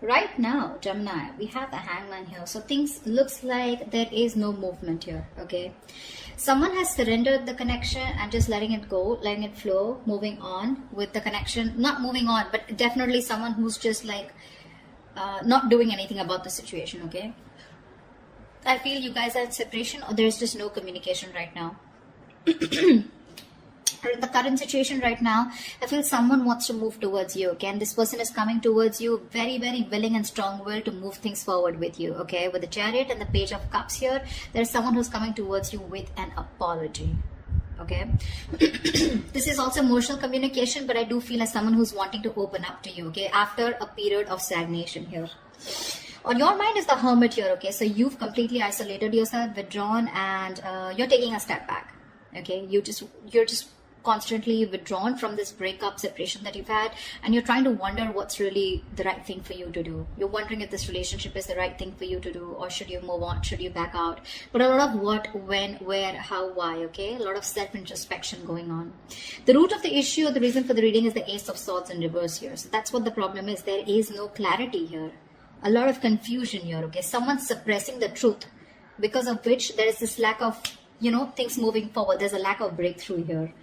Right now, Gemini, we have the Hangman here. So things looks like there is no movement here, okay? Someone has surrendered the connection and just letting it go, letting it flow, moving on with the connection. Not moving on, but definitely someone who's just like not doing anything about the situation, okay? I feel you guys are in separation or there's just no communication right now. In the current situation right now, I feel someone wants to move towards you, okay? And this person is coming towards you very, very willing and strong-willed to move things forward with you, okay? With the Chariot and the Page of Cups here, there's someone who's coming towards you with an apology, okay? This is also emotional communication, but I do feel as someone who's wanting to open up to you, okay? After a period of stagnation here. On your mind is the Hermit here, okay? So you've completely isolated yourself, withdrawn, and you're taking a step back, okay? You're just constantly withdrawn from this breakup, separation that you've had, and you're trying to wonder what's really the right thing for you to do. You're wondering if this relationship is the right thing for you to do, or should you move on, should you back out? But a lot of what, when, where, how, why, okay? A lot of self-introspection going on. The root of the issue, or the reason for the reading, is the Ace of Swords in reverse here. So that's what the problem is. There is no clarity here. A lot of confusion here, okay? Someone's suppressing the truth, because of which there is this lack of, things moving forward. There's a lack of breakthrough here.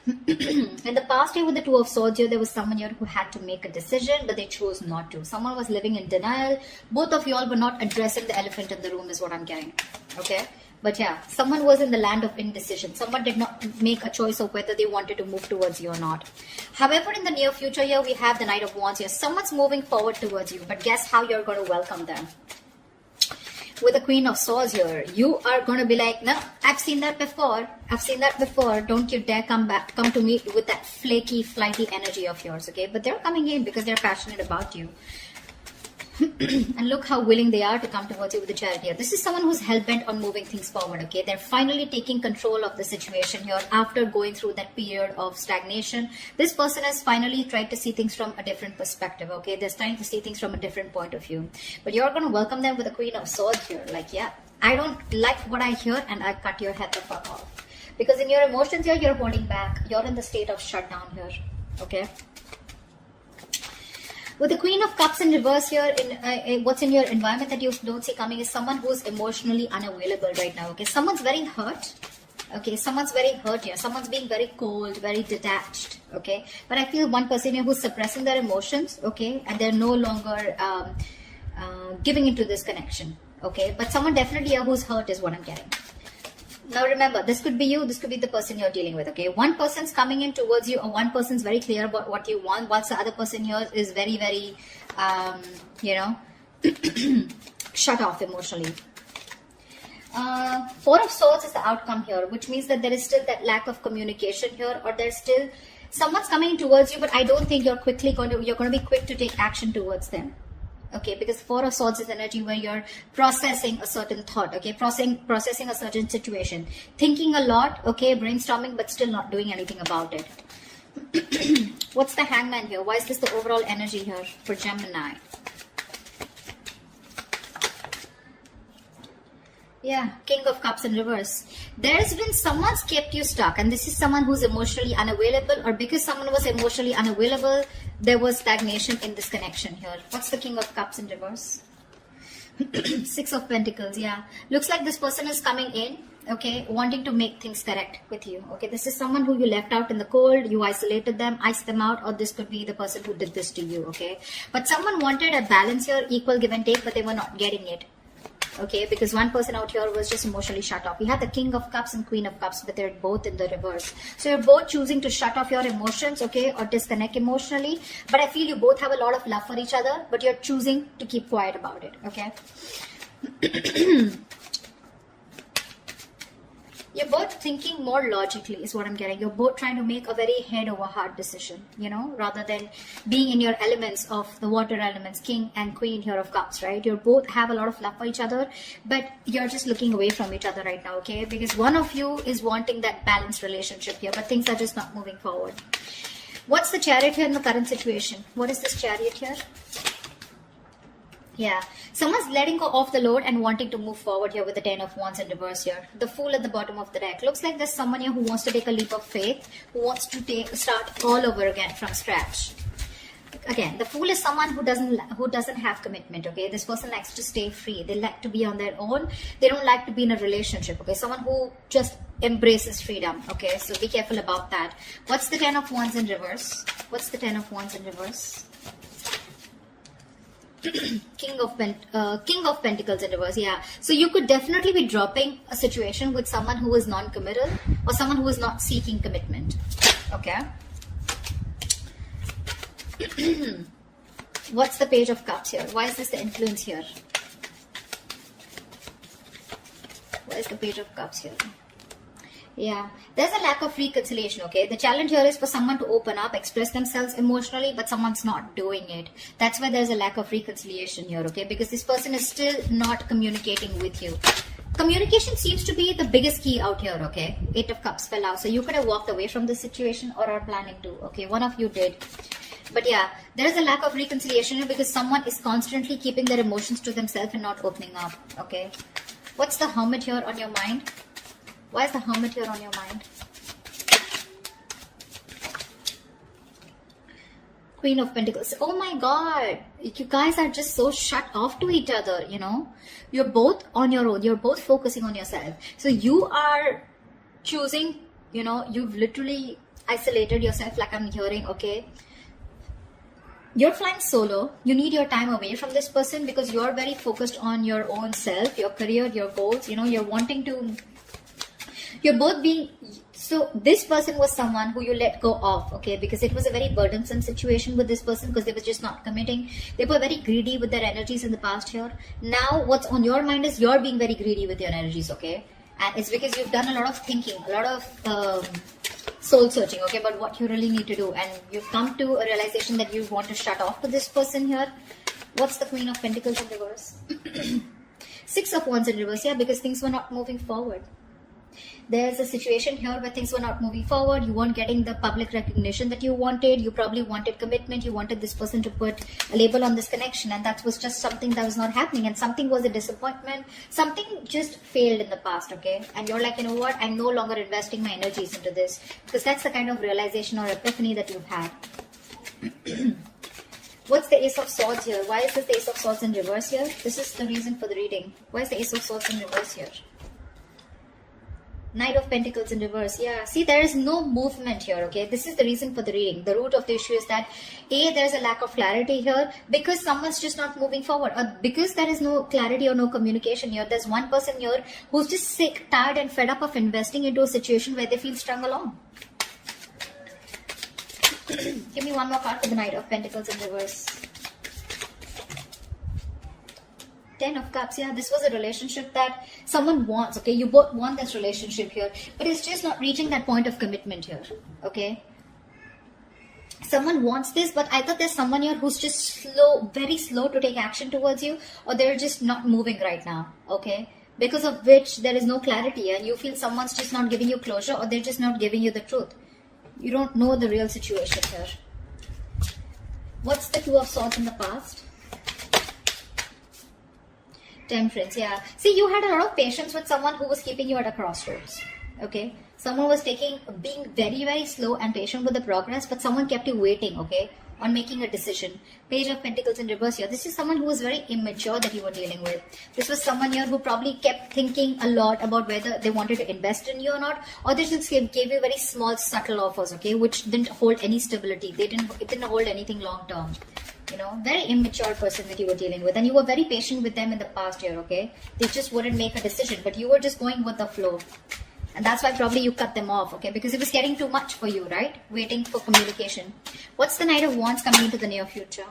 In the past year with the Two of Swords here, there was someone here who had to make a decision, but they chose not to. Someone was living in denial. Both of y'all were not addressing the elephant in the room is what I'm getting. Okay? But yeah, someone was in the land of indecision. Someone did not make a choice of whether they wanted to move towards you or not. However, in the near future here, we have the Knight of Wands here. Someone's moving forward towards you, but guess how you're going to welcome them? With the Queen of Swords here, you are going to be like, no, I've seen that before. I've seen that before. Don't you dare come to me with that flaky, flighty energy of yours, okay? But they're coming in because they're passionate about you. And look how willing they are to come towards you with the Chariot here. This is someone who's hell-bent on moving things forward, okay? They're finally taking control of the situation here after going through that period of stagnation. This person has finally tried to see things from a different perspective, okay? They're trying to see things from a different point of view. But you're going to welcome them with the Queen of Swords here. Like, yeah, I don't like what I hear and I cut your head the fuck off. Because in your emotions here, you're holding back. You're in the state of shutdown here, okay? With the Queen of Cups in reverse here, what's in your environment that you don't see coming is someone who's emotionally unavailable right now, okay? Someone's very hurt, okay? Someone's very hurt here. Someone's being very cold, very detached, okay? But I feel one person here who's suppressing their emotions, okay? And they're no longer giving into this connection, okay? But someone definitely here who's hurt is what I'm getting. Now remember, this could be you, this could be the person you're dealing with, okay? One person's coming in towards you, or one person's very clear about what you want, whilst the other person here is very, very, shut off emotionally. Four of Swords is the outcome here, which means that there is still that lack of communication here, or there's still someone's coming towards you, but I don't think you're going to be quick to take action towards them. Okay, because Four of Swords is energy where you're processing a certain thought, okay, processing a certain situation, thinking a lot, okay, brainstorming, but still not doing anything about it. What's the Hangman here? Why is this the overall energy here for Gemini? Yeah, King of Cups in reverse. There's been someone's kept you stuck, and this is someone who's emotionally unavailable, or because someone was emotionally unavailable, there was stagnation in this connection here. What's the King of Cups in reverse? Six of Pentacles, yeah. Looks like this person is coming in, okay, wanting to make things correct with you. Okay, this is someone who you left out in the cold, you isolated them, iced them out, or this could be the person who did this to you, okay. But someone wanted a balance here, equal give and take, but they were not getting it. Okay, because one person out here was just emotionally shut off. We had the King of Cups and Queen of Cups, but they're both in the reverse. So you're both choosing to shut off your emotions, okay, or disconnect emotionally. But I feel you both have a lot of love for each other, but you're choosing to keep quiet about it, okay? You're both thinking more logically is what I'm getting. You're both trying to make a very head over heart decision, rather than being in your elements of the water elements, King and Queen here of Cups, right? You both have a lot of love for each other, but you're just looking away from each other right now, okay? Because one of you is wanting that balanced relationship here, but things are just not moving forward. What's the Chariot here in the current situation? What is this Chariot here? Yeah, someone's letting go of the load and wanting to move forward here with the Ten of Wands in reverse here. The Fool at the bottom of the deck. Looks like there's someone here who wants to take a leap of faith, who wants to start all over again from scratch. Again, the fool is someone who doesn't have commitment. Okay, this person likes to stay free. They like to be on their own. They don't like to be in a relationship. Okay, someone who just embraces freedom. Okay, so be careful about that. What's the 10 of Wands in reverse? What's the 10 of Wands in reverse? King of Pentacles in reverse. Yeah, so you could definitely be dropping a situation with someone who is non-committal or someone who is not seeking commitment. Okay. What's the Page of Cups here? Why is this the influence here? Why is the Page of Cups here? Yeah, there's a lack of reconciliation. Okay, the challenge here is for someone to open up, express themselves emotionally, but someone's not doing it. That's why there's a lack of reconciliation here. Okay, because this person is still not communicating with you. Communication seems to be the biggest key out here. Okay, 8 of Cups fell out, so you could have walked away from this situation or are planning to. Okay, one of you did. But yeah, there is a lack of reconciliation here because someone is constantly keeping their emotions to themselves and not opening up. Okay, what's the Hermit here on your mind? Why is the Hermit here on your mind? Queen of Pentacles. Oh my God. You guys are just so shut off to each other, you know. You're both on your own. You're both focusing on yourself. So you are choosing, you know, you've literally isolated yourself like I'm hearing, okay. You're flying solo. You need your time away from this person because you're very focused on your own self, your career, your goals. You know, you're wanting to... You're both being... So this person was someone who you let go of, okay? Because it was a very burdensome situation with this person because they were just not committing. They were very greedy with their energies in the past year. Now what's on your mind is you're being very greedy with your energies, okay? And it's because you've done a lot of thinking, a lot of soul searching, okay, about what you really need to do. And you've come to a realization that you want to shut off to this person here. What's the Queen of Pentacles in reverse? 6 of Wands in reverse, yeah, because things were not moving forward. There's a situation here where things were not moving forward. You weren't getting the public recognition that you wanted. You probably wanted commitment. You wanted this person to put a label on this connection, and that was just something that was not happening, and something was a disappointment. Something just failed in the past, okay? And you're like, you know what? I'm no longer investing my energies into this, because that's the kind of realization or epiphany that you've had. What's the Ace of Swords here? Why is this the Ace of Swords in reverse here? This is the reason for the reading. Why is the Ace of Swords in reverse here? Knight of Pentacles in reverse. Yeah, see, there is no movement here, okay? This is the reason for the reading. The root of the issue is that there's a lack of clarity here because someone's just not moving forward, or because there is no clarity or no communication here. There's one person here who's just sick, tired and fed up of investing into a situation where they feel strung along. Give me one more card for the Knight of Pentacles in reverse. 10 of Cups. Yeah, this was a relationship that someone wants, okay? You both want this relationship here, but it's just not reaching that point of commitment here, okay? Someone wants this, but either there's someone here who's just slow, very slow to take action towards you, or they're just not moving right now, okay? Because of which there is no clarity and you feel someone's just not giving you closure, or they're just not giving you the truth. You don't know the real situation here. What's the Two of Swords in the past? Temperance, yeah. See, you had a lot of patience with someone who was keeping you at a crossroads, okay? Someone was being very, very slow and patient with the progress, but someone kept you waiting, okay, on making a decision. Page of Pentacles in reverse here. This is someone who was very immature that you were dealing with. This was someone here who probably kept thinking a lot about whether they wanted to invest in you or not, or they just gave you very small, subtle offers, okay, which didn't hold any stability. It didn't hold anything long term. You know, very immature person that you were dealing with, and you were very patient with them in the past year, okay? They just wouldn't make a decision, but you were just going with the flow. And that's why probably you cut them off, okay? Because it was getting too much for you, right? Waiting for communication. What's the Knight of Wands coming into the near future?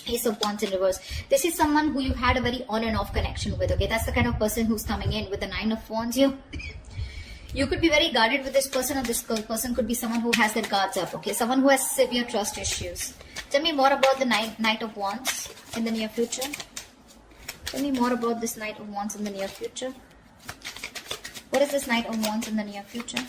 Ace of Wands in reverse. This is someone who you had a very on and off connection with, okay? That's the kind of person who's coming in with the 9 of Wands here. You could be very guarded with this person, or this person could be someone who has their guards up, okay? Someone who has severe trust issues. Tell me more about the Knight of Wands in the near future. Tell me more about this Knight of Wands in the near future. What is this Knight of Wands in the near future?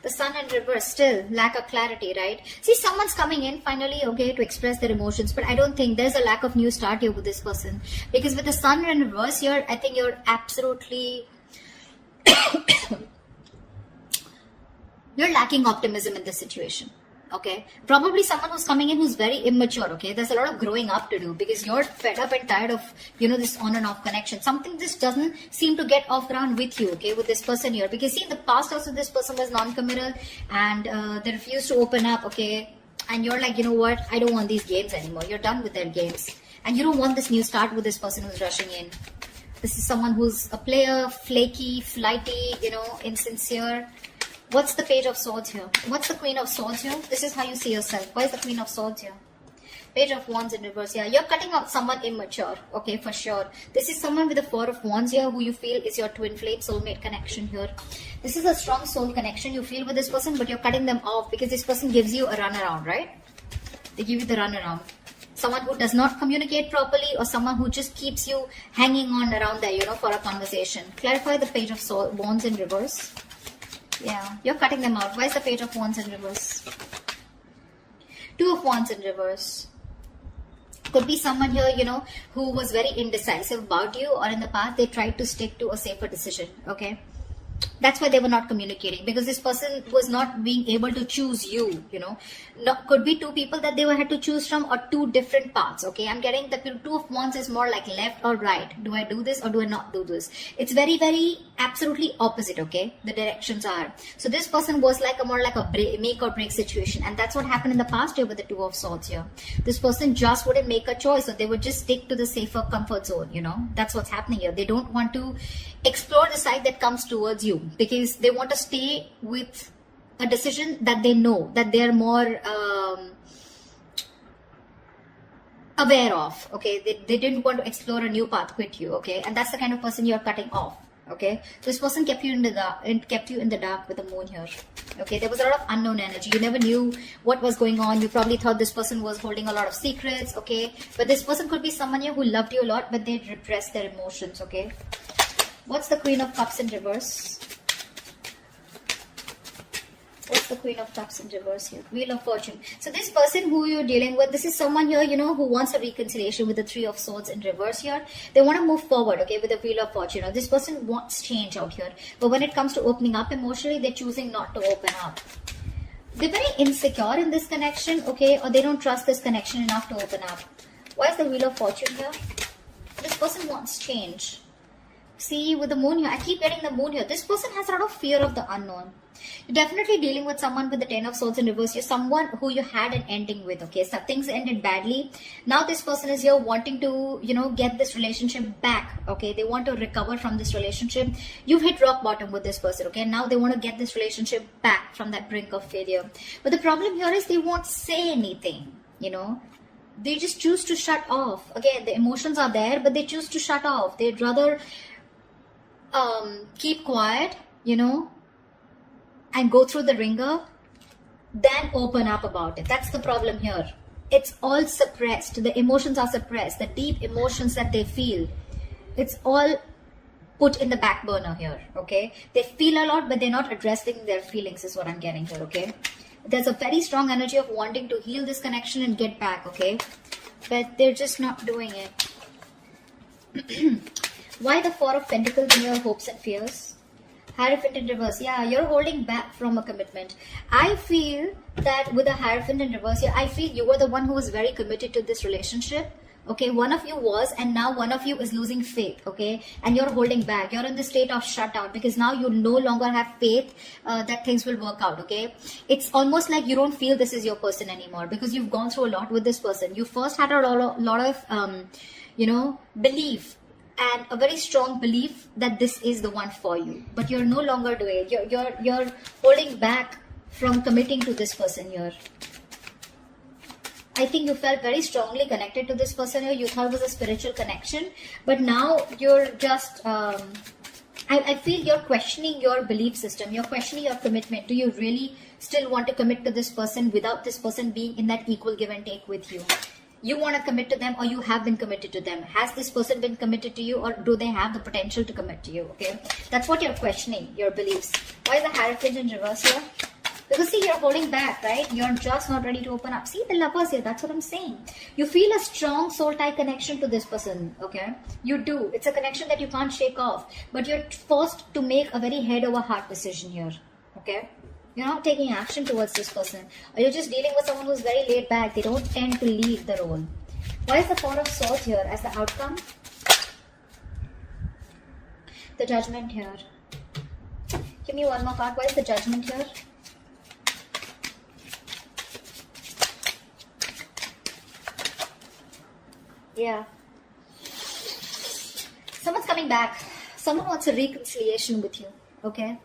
The Sun in reverse, still lack of clarity, right? See, someone's coming in finally, okay, to express their emotions, but I don't think there's a lack of new start here with this person. Because with the Sun in reverse here, I think you're absolutely... You're lacking optimism in this situation. Okay, probably someone who's coming in who's very immature. Okay, there's a lot of growing up to do because you're fed up and tired of, you know, this on and off connection. Something just doesn't seem to get off ground with you. Okay, with this person here, because see, in the past also this person was non-committal and they refused to open up. Okay, and you're like, you know what, I don't want these games anymore. You're done with their games and you don't want this new start with this person who's rushing in. This is someone who's a player, flaky, flighty, you know, insincere. What's the Page of Swords here? What's the Queen of Swords here? This is how you see yourself. Why is the Queen of Swords here? Page of Wands in reverse. Yeah, you're cutting out someone immature. Okay, for sure. This is someone with the Four of Wands here who you feel is your twin flame soulmate connection here. This is a strong soul connection you feel with this person, but you're cutting them off because this person gives you a runaround, right? They give you the runaround. Someone who does not communicate properly or someone who just keeps you hanging on around there, you know, for a conversation. Clarify the Page of Wands in reverse. Yeah, you're cutting them out. Why is the Page of Wands in reverse? Two of Wands in reverse. Could be someone here, you know, who was very indecisive about you, or in the past they tried to stick to a safer decision. Okay, that's why they were not communicating, because this person was not being able to choose you, you know. Could be two people that they had to choose from, or two different paths. Okay, I'm getting the Two of Wands is more like left or right. Do I do this or do I not do this? It's very, very absolutely opposite. Okay, the directions are. So this person was like a more like a make or break situation, and that's what happened in the past year with the Two of Swords here. This person just wouldn't make a choice, or they would just stick to the safer comfort zone, you know. That's what's happening here. They don't want to explore the side that comes towards you because they want to stay with a decision that they know, that they're more aware of. Okay, they didn't want to explore a new path with you. Okay, and that's the kind of person you're cutting off. Okay, this person kept you in the dark and kept you in the dark with the moon here. Okay, there was a lot of unknown energy. You never knew what was going on. You probably thought this person was holding a lot of secrets. Okay, but this person could be someone here who loved you a lot, but they repressed their emotions. Okay, what's the Queen of Cups in reverse? What's the Queen of Cups in reverse here? Wheel of Fortune. So this person who you're dealing with, this is someone here, you know, who wants a reconciliation with the Three of Swords in reverse here. They want to move forward, okay, with the Wheel of Fortune. Now, this person wants change out here. But when it comes to opening up emotionally, they're choosing not to open up. They're very insecure in this connection, okay, or they don't trust this connection enough to open up. Why is the Wheel of Fortune here? This person wants change. See, with the moon here, I keep getting the moon here. This person has a lot of fear of the unknown. You're definitely dealing with someone with the Ten of Swords in reverse. You're someone who you had an ending with, okay? So things ended badly. Now this person is here wanting to, you know, get this relationship back, okay? They want to recover from this relationship. You've hit rock bottom with this person, okay? Now they want to get this relationship back from that brink of failure. But the problem here is they won't say anything, you know? They just choose to shut off. Again, the emotions are there, but they choose to shut off. They'd rather keep quiet, you know, and go through the ringer than open up about it. That's the problem here. It's all suppressed. The emotions are suppressed. The deep emotions that they feel, it's all put in the back burner here, okay? They feel a lot, but they're not addressing their feelings is what I'm getting here, okay? There's a very strong energy of wanting to heal this connection and get back, okay? But they're just not doing it. Why the Four of Pentacles in your hopes and fears? Hierophant in reverse. Yeah, you're holding back from a commitment. I feel that with the Hierophant in reverse, yeah, I feel you were the one who was very committed to this relationship. Okay, one of you was, and now one of you is losing faith, okay? And you're holding back. You're in the state of shutdown because now you no longer have faith that things will work out, okay? It's almost like you don't feel this is your person anymore because you've gone through a lot with this person. You first had a lot of, you know, belief and a very strong belief that this is the one for you. But you're no longer doing it. You're holding back from committing to this person here. I think you felt very strongly connected to this person here. You thought it was a spiritual connection. But now you're just... I feel you're questioning your belief system. You're questioning your commitment. Do you really still want to commit to this person without this person being in that equal give and take with you? You want to commit to them, or you have been committed to them. Has this person been committed to you, or do they have the potential to commit to you? Okay, that's what you're questioning, your beliefs. Why is the Hierophant in reverse here? Because see, you're holding back, right? You're just not ready to open up. See, the Lovers here, that's what I'm saying. You feel a strong soul tie connection to this person, okay? You do. It's a connection that you can't shake off. But you're forced to make a very head over heart decision here, okay? You're not taking action towards this person. Or you're just dealing with someone who's very laid back. They don't tend to lead the role. Why is the Four of Swords here as the outcome? The Judgment here. Give me one more card. Why is the Judgment here? Yeah. Someone's coming back. Someone wants a reconciliation with you. Okay?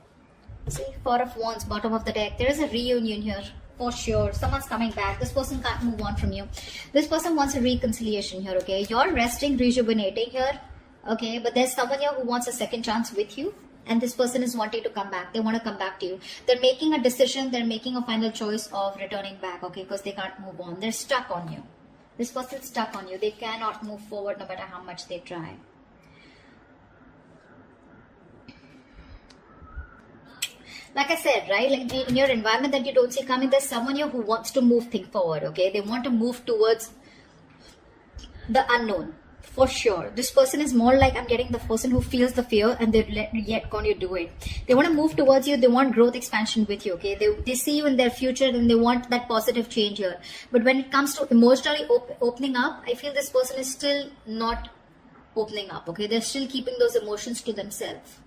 See, Four of Wands, bottom of the deck. There is a reunion here. For sure. Someone's coming back. This person can't move on from you. This person wants a reconciliation here. Okay? You're resting, rejuvenating here. Okay? But there's someone here who wants a second chance with you. And this person is wanting to come back. They want to come back to you. They're making a decision. They're making a final choice of returning back. Okay? Because they can't move on. They're stuck on you. This person's stuck on you. They cannot move forward no matter how much they try. Like I said, right, like in your environment that you don't see coming, there's someone here who wants to move things forward, okay? They want to move towards the unknown, for sure. This person is more like, I'm getting the person who feels the fear and they're yet going to do it. They want to move towards you. They want growth, expansion with you, okay? They see you in their future and they want that positive change here. But when it comes to emotionally opening up, I feel this person is still not opening up, okay? They're still keeping those emotions to themselves.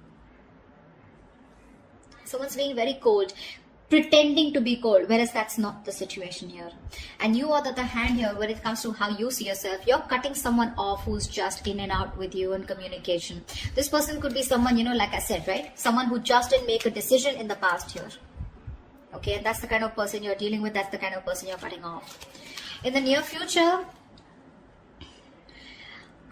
Someone's being very cold, pretending to be cold, whereas that's not the situation here. And you, on the other hand here, when it comes to how you see yourself, you're cutting someone off who's just in and out with you in communication. This person could be someone, you know, like I said, right? Someone who just didn't make a decision in the past here. Okay, and that's the kind of person you're dealing with. That's the kind of person you're cutting off. In the near future,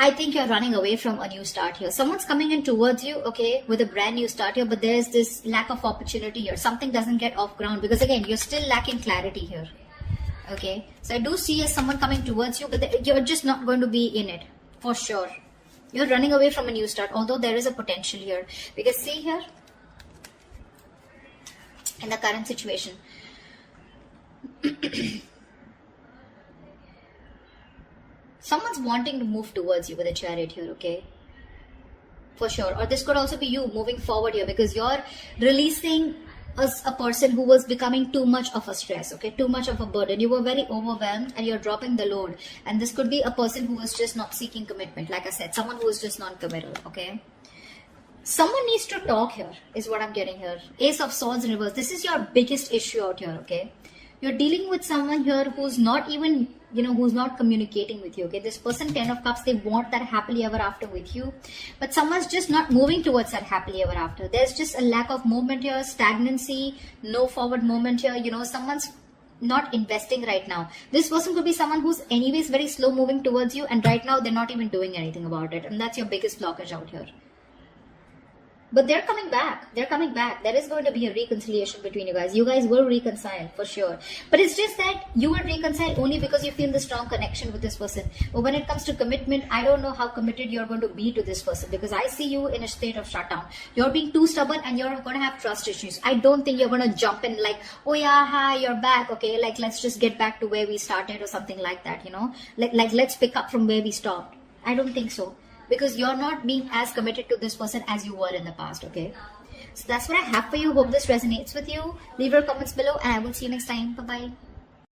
I think you're running away from a new start here. Someone's coming in towards you, okay, with a brand new start here, but there's this lack of opportunity here. Something doesn't get off ground because, again, you're still lacking clarity here, okay? So I do see someone coming towards you, but you're just not going to be in it, for sure. You're running away from a new start, although there is a potential here. Because see here, in the current situation, someone's wanting to move towards you with a Chariot here, okay? For sure. Or this could also be you moving forward here because you're releasing a person who was becoming too much of a stress, okay? Too much of a burden. You were very overwhelmed and you're dropping the load. And this could be a person who was just not seeking commitment. Like I said, someone who is just non-committal, okay? Someone needs to talk here, is what I'm getting here. Ace of Swords in reverse. This is your biggest issue out here, okay? You're dealing with someone here who's not even, you know, who's not communicating with you, okay? This person, 10 of Cups, they want that happily ever after with you. But someone's just not moving towards that happily ever after. There's just a lack of movement here, stagnancy, no forward movement here. You know, someone's not investing right now. This person could be someone who's anyways very slow moving towards you. And right now, they're not even doing anything about it. And that's your biggest blockage out here. But they're coming back. They're coming back. There is going to be a reconciliation between you guys. You guys will reconcile for sure. But it's just that you will reconcile only because you feel the strong connection with this person. But when it comes to commitment, I don't know how committed you're going to be to this person because I see you in a state of shutdown. You're being too stubborn and you're going to have trust issues. I don't think you're going to jump in like, oh yeah, hi, you're back. Okay, like let's just get back to where we started or something like that, you know. Like let's pick up from where we stopped. I don't think so. Because you're not being as committed to this person as you were in the past, okay? So that's what I have for you. Hope this resonates with you. Leave your comments below and I will see you next time. Bye-bye.